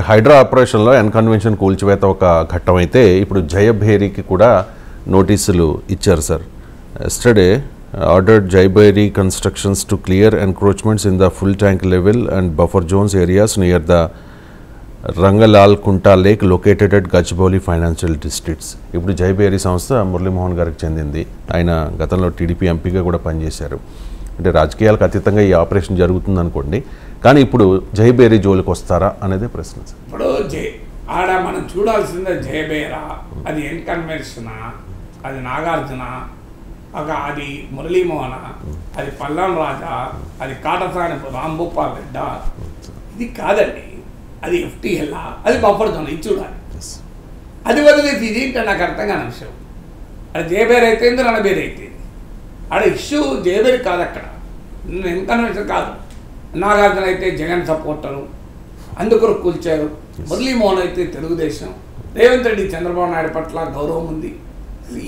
హైడ్రా ఆపరేషన్లో అన్కన్వెన్షన్ కూల్చివేత ఒక ఘట్టం అయితే ఇప్పుడు జయభేరికి కూడా నోటీసులు ఇచ్చారు sir. Yesterday ordered Jayabheri constructions to clear encroachments in the full tank level and buffer zones areas near the Rangalal Kunta lake located at Gachibowli financial districts. ఇప్పుడు జయభేరి సంస్థ మురళీమోహన్ గారికి చెందింది. ఆయన గతంలో టీడీపీ ఎంపీగా కూడా పనిచేశారు. అంటే రాజకీయాలకు అతీతంగా ఈ ఆపరేషన్ జరుగుతుంది అనుకోండి, కానీ ఇప్పుడు జయభేరి జోలికి వస్తారా అనేదే ప్రశ్న. ఇప్పుడు ఆడ మనం చూడాల్సిందే జయభేరా, అది ఎన్కన్వెన్షనా, అది నాగార్జున, అది మురళీమోహన, అది పల్లం రాజా, అది కాటసాని రాంభూపాల్ రెడ్డ, ఇది కాదండి. అది FTL, అది బఫర్ జోన్, ఇది చూడాలి. అది వదిలేసి ఇది ఇంకా నాకు అర్థం కాని విషయం. అది జయభేరి అయితేంది, రణబేరి అయితేంది. ఆడ ఇష్యూ జయభేరి కాదు, అక్కడ ఎన్కన్వెన్షన్ కాదు. నాగార్జున అయితే జగన్ సపోర్టరు, అందుకు కూల్చారు. మురళీమోహన్ అయితే తెలుగుదేశం, రేవంత్ రెడ్డి చంద్రబాబు నాయుడు పట్ల గౌరవం ఉంది.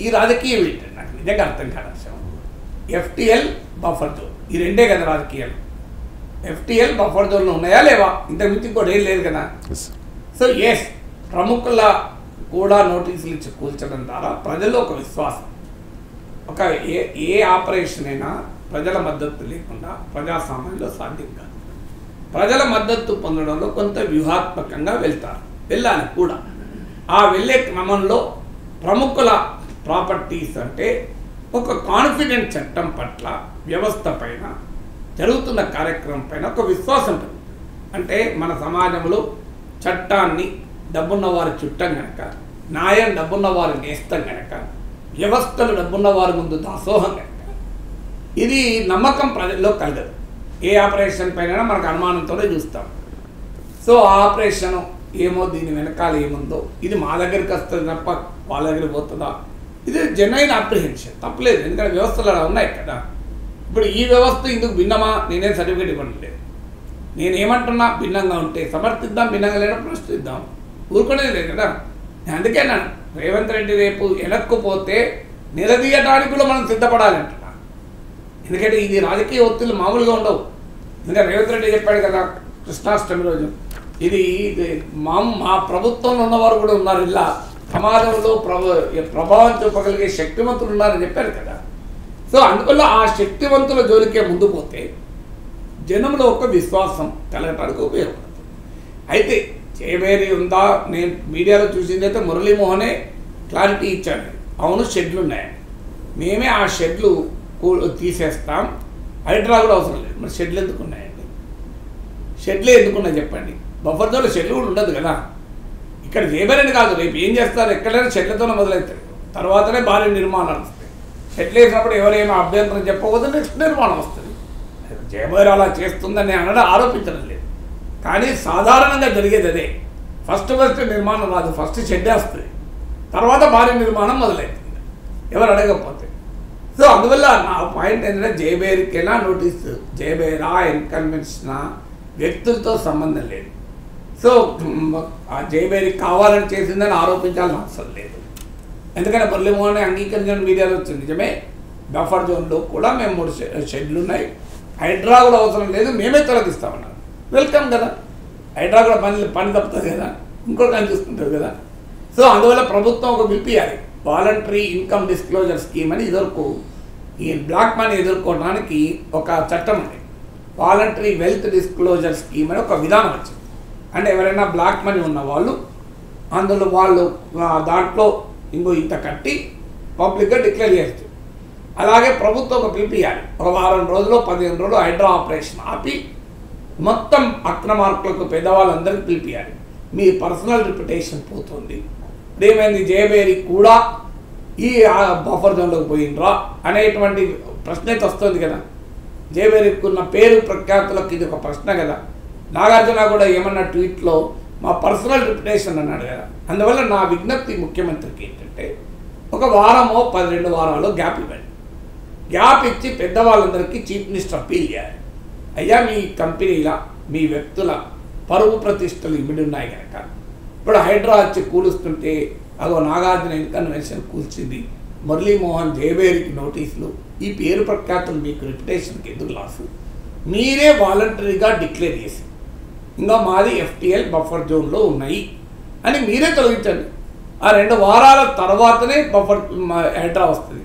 ఈ రాజకీయం ఏంటంటే నాకు నిజంగా అర్థం కాని విషయం. FTL, బఫర్ జోన్, ఈ రెండే కదా రాజకీయాలు. FTL, బఫర్ జోన్లు ఉన్నాయా లేవా? ఇంతకుమించి ఇంకోటి ఏం లేదు కదా. సో ఎస్, ప్రముఖుల కూడా నోటీసులు ఇచ్చి కూల్చడం ద్వారా ప్రజల్లో ఒక విశ్వాసం, ఒక ఏ ఆపరేషన్ అయినా ప్రజల మద్దతు లేకుండా ప్రజాస్వామ్యంలో సాధ్యం కాదు. ప్రజల మద్దతు పొందడంలో కొంత వ్యూహాత్మకంగా వెళ్ళాలి కూడా. ఆ వెళ్ళే క్రమంలో ప్రముఖుల ప్రాపర్టీస్ అంటే ఒక కాన్ఫిడెంట్ చట్టం పట్ల, వ్యవస్థ పైన, జరుగుతున్న కార్యక్రమం పైన ఒక విశ్వాసం ఉంటుంది. అంటే మన సమాజంలో చట్టాన్ని డబ్బున్న వారి చుట్టం కనుక, న్యాయం డబ్బున్న వారి నేస్తం కనుక, వ్యవస్థలు డబ్బున్న వారి ముందు దాసోహం కనుక, ఇది నమ్మకం ప్రజల్లో కలగదు. ఏ ఆపరేషన్ పైన మనకు అనుమానంతోనే చూస్తాం. సో ఆ ఆపరేషన్ ఏమో, దీని వెనకాల ఏముందో, ఇది మా దగ్గరికి వస్తుంది తప్ప వాళ్ళ దగ్గరికి పోతుందా, ఇది జెన్యున్ అప్రిహెన్షన్, తప్పలేదు. ఎందుకంటే వ్యవస్థలు అలా ఉన్నాయి కదా. ఇప్పుడు ఈ వ్యవస్థ ఇందుకు భిన్నమా, నేనేం సర్టిఫికేట్ ఇవ్వట్లేదు. నేనేమంటున్నా, భిన్నంగా ఉంటే సమర్థిద్దాం, భిన్నంగా లేనప్పుడు ప్రశ్నిద్దాం, ఊరుకునేది లేదు కదా. అందుకే నన్ను రేవంత్ రెడ్డి రేపు వెనక్కుపోతే నిలదీయడానికి కూడా మనం సిద్ధపడాలి అంటున్నా. ఎందుకంటే ఇది రాజకీయ ఒత్తిళ్ళు మామూలుగా ఉండవు. ఎందుకంటే రేవంత్ రెడ్డి చెప్పాడు కదా కృష్ణాష్టమి రోజు, ఇది మా ప్రభుత్వంలో ఉన్నవారు కూడా ఉన్నారు, ఇలా సమాజంలో ప్రభావం చూపగలిగే శక్తివంతులు ఉన్నారని చెప్పారు కదా. సో అందువల్ల ఆ శక్తివంతుల జోలికే ముందు పోతే జనంలో ఒక విశ్వాసం కలగటానికి ఉపయోగపడుతుంది. అయితే జయభేరి ఉందా, నేను మీడియాలో చూసింది అయితే మురళీమోహనే క్లారిటీ ఇచ్చాడు. అవును, షెడ్లు ఉన్నాయండి, మేమే ఆ షెడ్లు తీసేస్తాం, హైడ్రా కూడా అవసరం లేదు. మరి షెడ్లు ఎందుకు ఉన్నాయండి? షెడ్లే ఎందుకున్నాయి చెప్పండి. బఫర్ జోన్లో షెడ్లు కూడా ఉండదు కదా. ఇక్కడ జయభేరిని కాదు, రేపు ఏం చేస్తారు, ఎక్కడైనా షెడ్లతోనే మొదలవుతారు, తర్వాతనే భారీ నిర్మాణాలు వస్తాయి. షెడ్లు వేసినప్పుడు ఎవరైనా అభ్యంతరం చెప్పకపోతే నెక్స్ట్ నిర్మాణం వస్తుంది. జయభేరి అలా చేస్తుందని అనడం ఆరోపించడం లేదు, కానీ సాధారణంగా జరిగేది అదే. ఫస్ట్ నిర్మాణం రాదు, ఫస్ట్ షెడ్డే వస్తుంది, తర్వాత భారీ నిర్మాణం మొదలవుతుంది ఎవరు అడగకపోతే. సో అందువల్ల నా పాయింట్ ఏంటంటే జయభేరికైనా నోటీసు, జయభేరా ఎన్కన్వెన్షనా వ్యక్తులతో సంబంధం లేదు. సో ఆ జయభేరి కావాలని చేసిందని ఆరోపించాలని అవసరం లేదు. ఎందుకంటే మురళీమోహన్ అంగీకరించిన మీడియాలో వచ్చింది నిజమే, బఫర్ జోన్లో కూడా మేము 3 షెడ్లు ఉన్నాయి, హైడ్రా కూడా అవసరం లేదు, మేమే తొలగిస్తామన్నారు. వెల్కమ్ కదా, హైడ్రా కూడా పని తప్పుతుంది కదా, ఇంకోటి కానీ చూసుకుంటుంది కదా. సో అందువల్ల ప్రభుత్వం ఒక పిలిపియాలి, వాలంటరీ ఇన్కమ్ డిస్క్లోజర్ స్కీమ్ అని. ఇదివరకు ఈ బ్లాక్ మనీ ఎదుర్కోవడానికి ఒక చట్టం ఉంది, వాలంటరీ వెల్త్ డిస్క్లోజర్ స్కీమ్ అని ఒక విధానం వచ్చింది. అంటే ఎవరైనా బ్లాక్ మనీ ఉన్న వాళ్ళు అందులో వాళ్ళు దాంట్లో ఇంత కట్టి పబ్లిక్గా డిక్లేర్ చేయొచ్చు. అలాగే ప్రభుత్వం ఒక పిలిపియాలి, ఒక వారం రోజులు 15 రోజులు హైడ్రా ఆపరేషన్ ఆపి మొత్తం అక్రమార్కులకు పెద్దవాళ్ళందరికీ పిలిపియాలి. మీ పర్సనల్ రిప్యుటేషన్ పోతుంది. ఏమైంది, జయభేరి కూడా ఈ బఫర్ జోన్లోకి పోయినరా అనేటువంటి ప్రశ్న అయితే వస్తుంది కదా. జయభేరికి ఉన్న పేరు ప్రఖ్యాతులకు ఇది ఒక ప్రశ్న కదా. నాగార్జున కూడా ఏమన్నా ట్వీట్లో మా పర్సనల్ రిప్యుటేషన్ అన్నాడు కదా. అందువల్ల నా విజ్ఞప్తి ముఖ్యమంత్రికి ఏంటంటే, ఒక వారమో 12 వారాలు గ్యాప్ ఇవ్వండి. గ్యాప్ ఇచ్చి పెద్దవాళ్ళందరికీ చీఫ్ మినిస్టర్ అప్పీల్ చేయాలి, అయ్యా మీ కంపెనీల, మీ వ్యక్తుల పరువు ప్రతిష్టలు ఇమిడి ఉన్నాయి కనుక ఇప్పుడు హైడ్రా వచ్చి కూలుస్తుంటే అదో నాగార్జున ఇన్కన్వెన్షన్ కూల్చింది, మురళీమోహన్ జయభేరికి నోటీసులు, ఈ పేరు ప్రఖ్యాతులు మీకు రిప్యుటేషన్కి ఎందుకు లాసు? మీరే వాలంటరీగా డిక్లేర్ చేసి ఇంకా మాది FTL బఫర్ జోన్లో ఉన్నాయి అని మీరే తొలగించండి. ఆ 2 వారాల తర్వాతనే బఫర్ హైడ్రా వస్తుంది.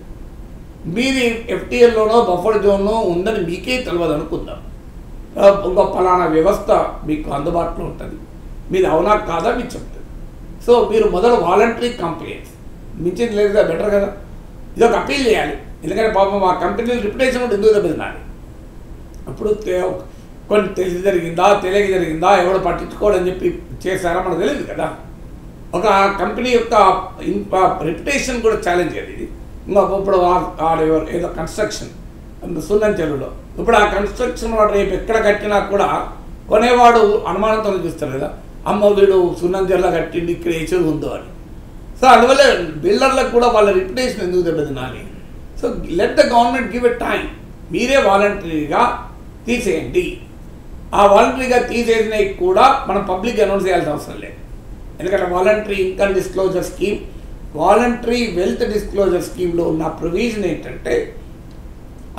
మీది FTLలోనో బఫర్ జోన్లో ఉందని మీకే తెలియదు అనుకుందాం. ఇంకో ఫలానా వ్యవస్థ మీకు అందుబాటులో ఉంటుంది, మీది అవునా కాదా మీకు చెప్తుంది. సో మీరు మొదలు వాలంటరీ కంప్లైంట్స్ మించింది లేదు కదా, బెటర్ కదా. ఇది ఒక అప్పీల్ చేయాలి. ఎందుకంటే పాపం ఆ కంపెనీల రిప్యుటేషన్ కూడా ఎందుకు దెబ్బతినాలి. అప్పుడు కొన్ని తెలిసి జరిగిందా తెలియక జరిగిందా ఎవరు పట్టించుకోవాలని చెప్పి చేశారా మనకు తెలియదు కదా. ఒక కంపెనీ యొక్క రిప్యుటేషన్ కూడా ఛాలెంజ్ అయ్యేది ఇది. ఇంకా ఇప్పుడు ఏదో కన్స్ట్రక్షన్ సున్నంచెరువులో, ఇప్పుడు ఆ కన్స్ట్రక్షన్ వాడు రేపు ఎక్కడ కట్టినా కూడా కొనేవాడు అనుమానంతో చూస్తారు కదా, అమ్మ వీడు సున్నంచెరువులో కట్టిండి ఇక్కడ ఏ చెరువు ఉందో అని. సో అందువల్ల బిల్డర్లకు కూడా వాళ్ళ రిప్యుటేషన్ ఎందుకు దెబ్బతినాలి. So let the government give a time. మీరే వాలంటరీగా తీసేయండి. ఆ వాలంటరీగా తీసేసినవి కూడా మనం పబ్లిక్ అనౌన్స్ చేయాల్సిన అవసరం లేదు. ఎందుకంటే voluntary income disclosure scheme, voluntary wealth disclosure స్కీమ్లో ఉన్న ప్రొవిజన్ ఏంటంటే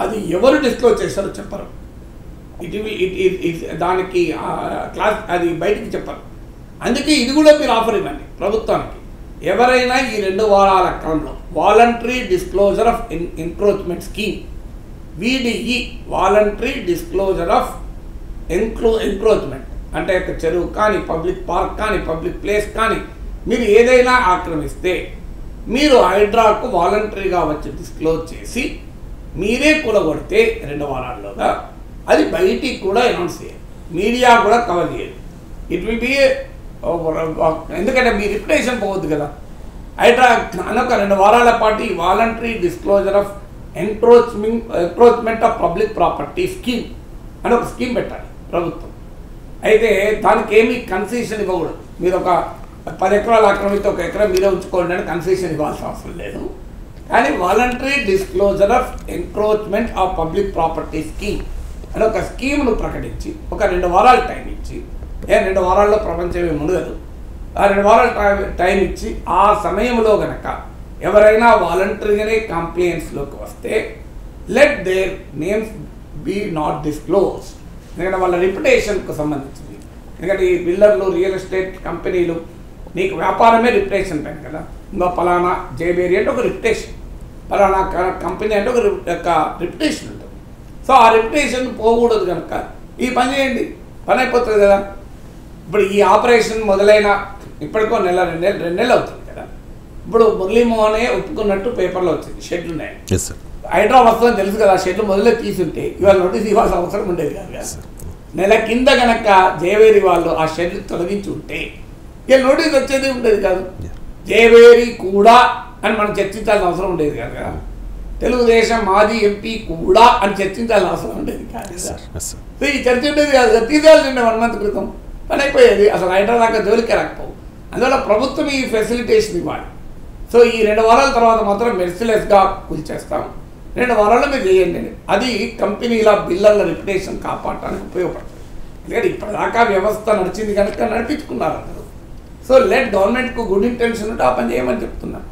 అది ఎవరు డిస్క్లోజ్ చేస్తారో చెప్పరు. దానికి క్లాస్ అది బయటికి చెప్పరు. అందుకే ఇది కూడా మీరు ఆఫర్ ఇవ్వండి ప్రభుత్వానికి. ఎవరైనా ఈ 2 వారాల కాలంలో voluntary disclosure of encroachment scheme, VDE voluntary disclosure of encroachment అంటే చెరువు కానీ పబ్లిక్ పార్క్ కానీ పబ్లిక్ ప్లేస్ కానీ మీరు ఏదైనా ఆక్రమిస్తే మీరు హైడ్రాకు వాలంటరీగా వచ్చి డిస్క్లోజ్ చేసి మీరే కూలగొడితే 2 వారాల్లోగా అది బయటికి కూడా అనౌన్స్ చేయాలి, మీడియా కూడా కవర్ చేయాలి. ఇట్ విల్ బి ఎందుకంటే మీ రిప్యుటేషన్ పోవద్దు కదా. హైడ్రా అనొక 2 వారాల పాటు ఈ voluntary disclosure of encroachment of public property scheme అని ఒక స్కీమ్ పెట్టాలి ప్రభుత్వం. అయితే దానికి ఏమీ కన్సెషన్ ఇవ్వకూడదు. మీరు ఒక 10 ఎకరాలు ఆక్రమిస్తే 1 ఎకరా మీరే ఉంచుకోండి అని కన్సెషన్ ఇవ్వాల్సిన అవసరం లేదు. కానీ voluntary disclosure of encroachment of public property scheme అని ఒక స్కీమ్ను ప్రకటించి ఒక 2 వారాలు టైం ఇచ్చి, 2 వారాల్లో ప్రపంచం ఏమి ఉండదు, ఆ 2 వారాలు టైం ఇచ్చి ఆ సమయంలో కనుక ఎవరైనా వాలంటరీగానే కంప్లైంట్స్లోకి వస్తే let their names be not disclose. ఎందుకంటే వాళ్ళ రిప్యుటేషన్కు సంబంధించింది. ఎందుకంటే ఈ బిల్డర్లు రియల్ ఎస్టేట్ కంపెనీలు నీకు వ్యాపారమే రిప్యుటేషన్ పైన కదా. ఇంకా ఫలానా జైబేరి అంటే ఒక రిప్యుటేషన్, ఫలానా కంపెనీ అంటే ఒక రిప్యుటేషన్ ఉంటుంది. సో ఆ రిప్యుటేషన్ పోకూడదు కనుక ఈ పని చేయండి, పని అయిపోతుంది కదా. ఇప్పుడు ఈ ఆపరేషన్ మొదలైన ఇప్పటికో 2 నెలలు అవుతుంది కదా. ఇప్పుడు మురళీమోహనే ఒప్పుకున్నట్టు పేపర్లో వచ్చింది, షెడ్లు ఉన్నాయి. హైడ్రా వస్తుందని తెలుసు కదా, షెడ్లు మొదలే తీసుంటే ఇవాళ నోటీస్ ఇవ్వాల్సిన అవసరం ఉండేది కాదు కదా. నెల కింద కనుక జయవేరి వాళ్ళు ఆ షెడ్లు తొలగించి ఉంటే ఇక నోటీస్ వచ్చేది ఉండేది కాదు. జయవేరి కూడా అని మనం చర్చించాల్సిన అవసరం ఉండేది కాదు కదా. తెలుగుదేశం మాజీ MP కూడా అని చర్చించాల్సిన అవసరం ఉండేది కాదు కదా. సో ఈ చర్చ ఉండేది కాదు కదా, తీసేయాల్సి ఉండే 1 మంత్ క్రితం పని అయిపోయేది. అసలు హైడ్రా దాకా జోలికే రాకపోవు. అందువల్ల ప్రభుత్వం ఈ ఫెసిలిటేషన్ ఇవ్వాలి. సో ఈ 2 వారాల తర్వాత మాత్రం మెర్సిలెస్గా కూల్చేస్తాం, 2 వారాల్లో మీరు చేయండి. అది కంపెనీల బిల్డర్ల రిప్యుటేషన్ కాపాడటానికి ఉపయోగపడుతుంది. ఎందుకంటే ఇప్పటిదాకా వ్యవస్థ నడిచింది కనుక నడిపించుకున్నారు అందరూ. సో లెట్ గవర్నమెంట్కు గుడ్ ఇంటెన్షన్ ఉంటే ఆ పని చేయమని చెప్తున్నారు.